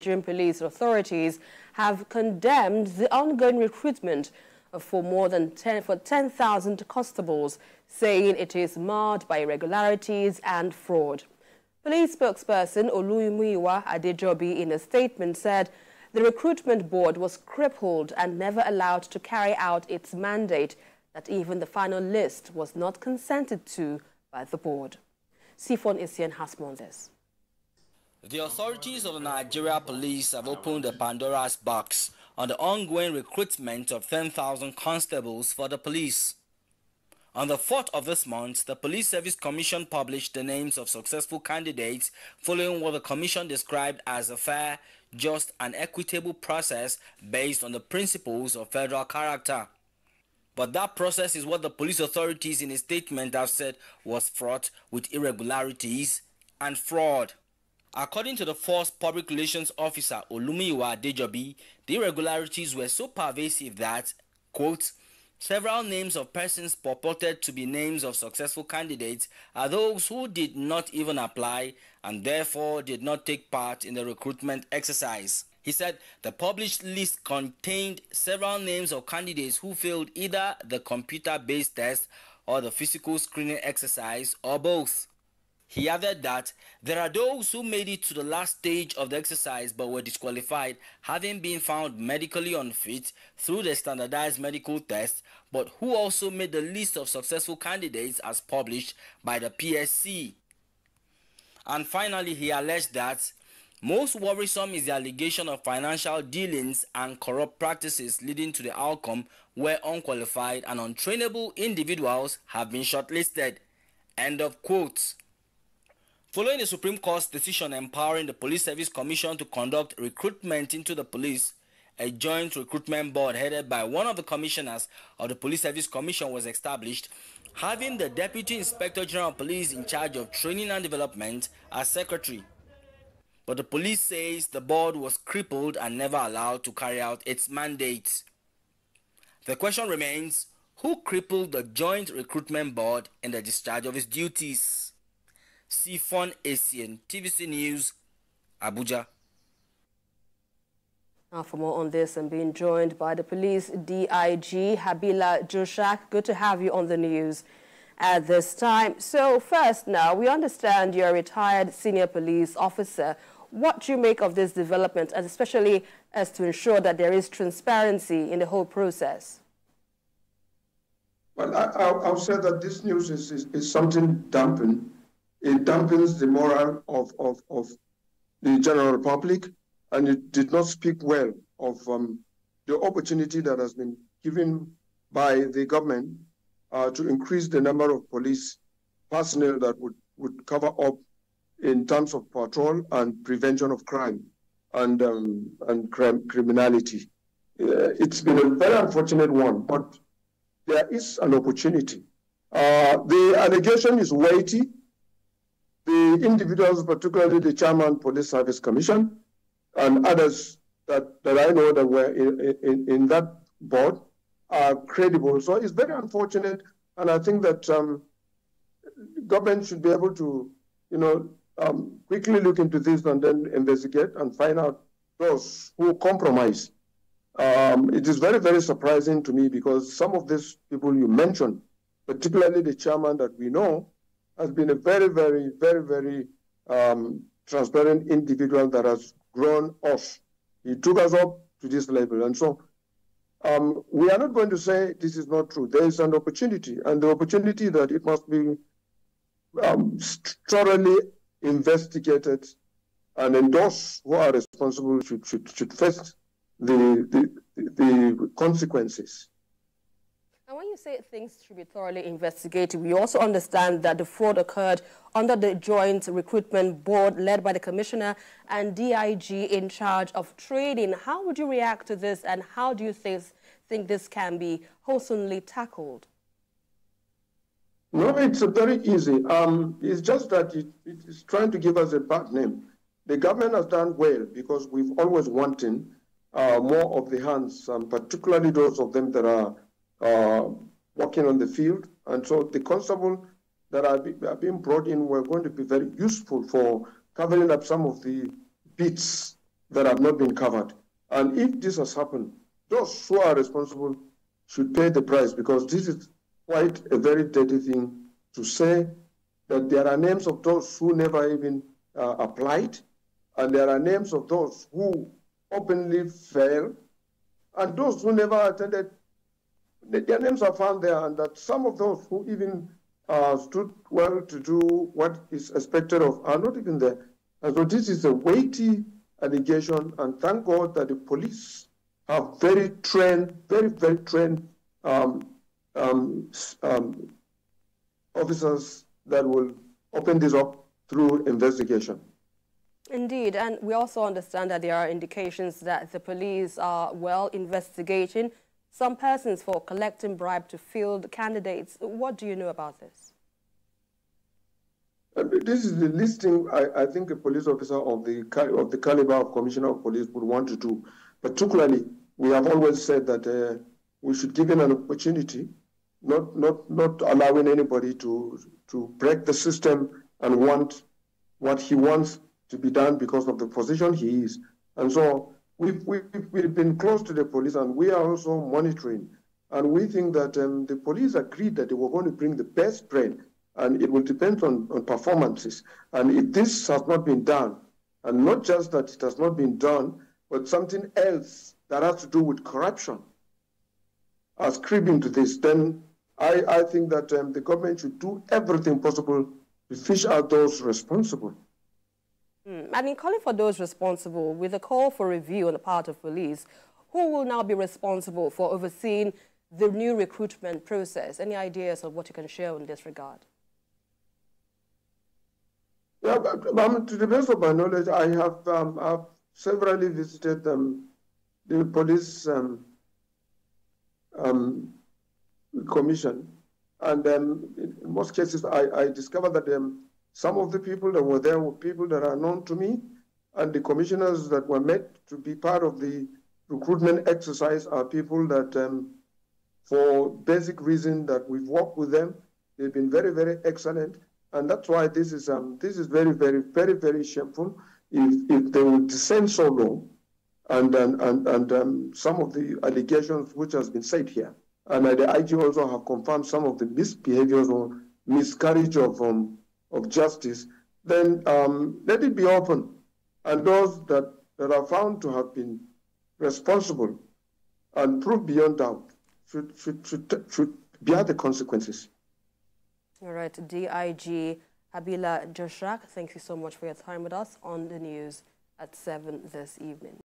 Nigerian police authorities have condemned the ongoing recruitment for more than 10,000 constables, saying it is marred by irregularities and fraud. Police spokesperson Olumuyiwa Adejobi in a statement said the recruitment board was crippled and never allowed to carry out its mandate, that even the final list was not consented to by the board. Sifon Isian has more on this. The authorities of the Nigeria Police have opened the Pandora's box on the ongoing recruitment of 10,000 constables for the police. On the 4th of this month, the Police Service Commission published the names of successful candidates following what the Commission described as a fair, just and equitable process based on the principles of federal character. But that process is what the police authorities in a statement have said was fraught with irregularities and fraud. According to the Force Public Relations Officer Olumuyiwa Adejobi, the irregularities were so pervasive that, quote, several names of persons purported to be names of successful candidates are those who did not even apply and therefore did not take part in the recruitment exercise. He said the published list contained several names of candidates who failed either the computer-based test or the physical screening exercise or both. He added that there are those who made it to the last stage of the exercise but were disqualified, having been found medically unfit through the standardized medical test, but who also made the list of successful candidates as published by the PSC. And finally, he alleged that most worrisome is the allegation of financial dealings and corrupt practices leading to the outcome where unqualified and untrainable individuals have been shortlisted. End of quote. Following the Supreme Court's decision empowering the Police Service Commission to conduct recruitment into the police, a joint recruitment board headed by one of the commissioners of the Police Service Commission was established, having the Deputy Inspector General of Police in charge of training and development as secretary. But the police says the board was crippled and never allowed to carry out its mandate. The question remains, who crippled the joint recruitment board in the discharge of its duties? Sifon Isian, TVC News, Abuja. Now for more on this, I'm being joined by the police DIG, Habila Joshak. Good to have you on the news at this time. So first now, we understand you're a retired senior police officer. What do you make of this development, and especially as to ensure that there is transparency in the whole process? Well, I'll say that this news is something dampened. It dampens the morale of the general public, and it did not speak well of the opportunity that has been given by the government to increase the number of police personnel that would cover up in terms of patrol and prevention of crime and criminality. It's been a very unfortunate one, but there is an opportunity. The allegation is weighty. The individuals, particularly the chairman, Police Service Commission, and others that I know that were in that board are credible. So it's very unfortunate, and I think that government should be able to, quickly look into this and then investigate and find out those who compromise. It is very, very surprising to me because some of these people you mentioned, particularly the chairman that we know, has been a very, very, very, very transparent individual that has grown us. He took us up to this level. And so we are not going to say this is not true. There is an opportunity, and the opportunity that it must be thoroughly investigated, and those who are responsible should face the consequences. And when you say things should be thoroughly investigated, we also understand that the fraud occurred under the joint recruitment board led by the commissioner and DIG in charge of training. How would you react to this, and how do you think this can be wholesomely tackled? No, it's very easy. It's just that it is trying to give us a bad name. The government has done well because we've always wanted more of the hands, particularly those of them that are working on the field. And so the constable that are being brought in were going to be very useful for covering up some of the beats that have not been covered. And if this has happened, those who are responsible should pay the price, because this is quite a very dirty thing to say, that there are names of those who never even applied, and there are names of those who openly failed, and those who never attended, their names are found there, and that some of those who even stood well to do what is expected of are not even there. And so this is a weighty allegation, and thank God that the police have very trained, very trained officers that will open this up through investigation. Indeed, and we also understand that there are indications that the police are, well, investigating some persons for collecting bribe to field candidates. What do you know about this? This is the listing I think a police officer of the caliber of Commissioner of Police would want to do. Particularly, we have always said that we should give him an opportunity, not allowing anybody to break the system and want what he wants to be done because of the position he is. And so we've been close to the police, and we are also monitoring. And we think that the police agreed that they were going to bring the best brain, and it will depend on performances. And if this has not been done, and not just that it has not been done, but something else that has to do with corruption has creeped into this, then I think that the government should do everything possible to fish out those responsible. And in calling for those responsible, with a call for review on the part of police, who will now be responsible for overseeing the new recruitment process? Any ideas of what you can share in this regard? Yeah, to the best of my knowledge, I have severally visited the police commission, and in most cases I discovered that some of the people that were there were people that are known to me, and the commissioners that were met to be part of the recruitment exercise are people that, for basic reason that we've worked with them, they've been very excellent, and that's why this is very shameful if they will descend so low, and some of the allegations which has been said here, and the IG also have confirmed some of the misbehaviors or miscarriage of justice, then let it be open, and those that are found to have been responsible and proved beyond doubt should bear the consequences. All right, DIG Habila Joshak, thank you so much for your time with us on the news at 7 this evening.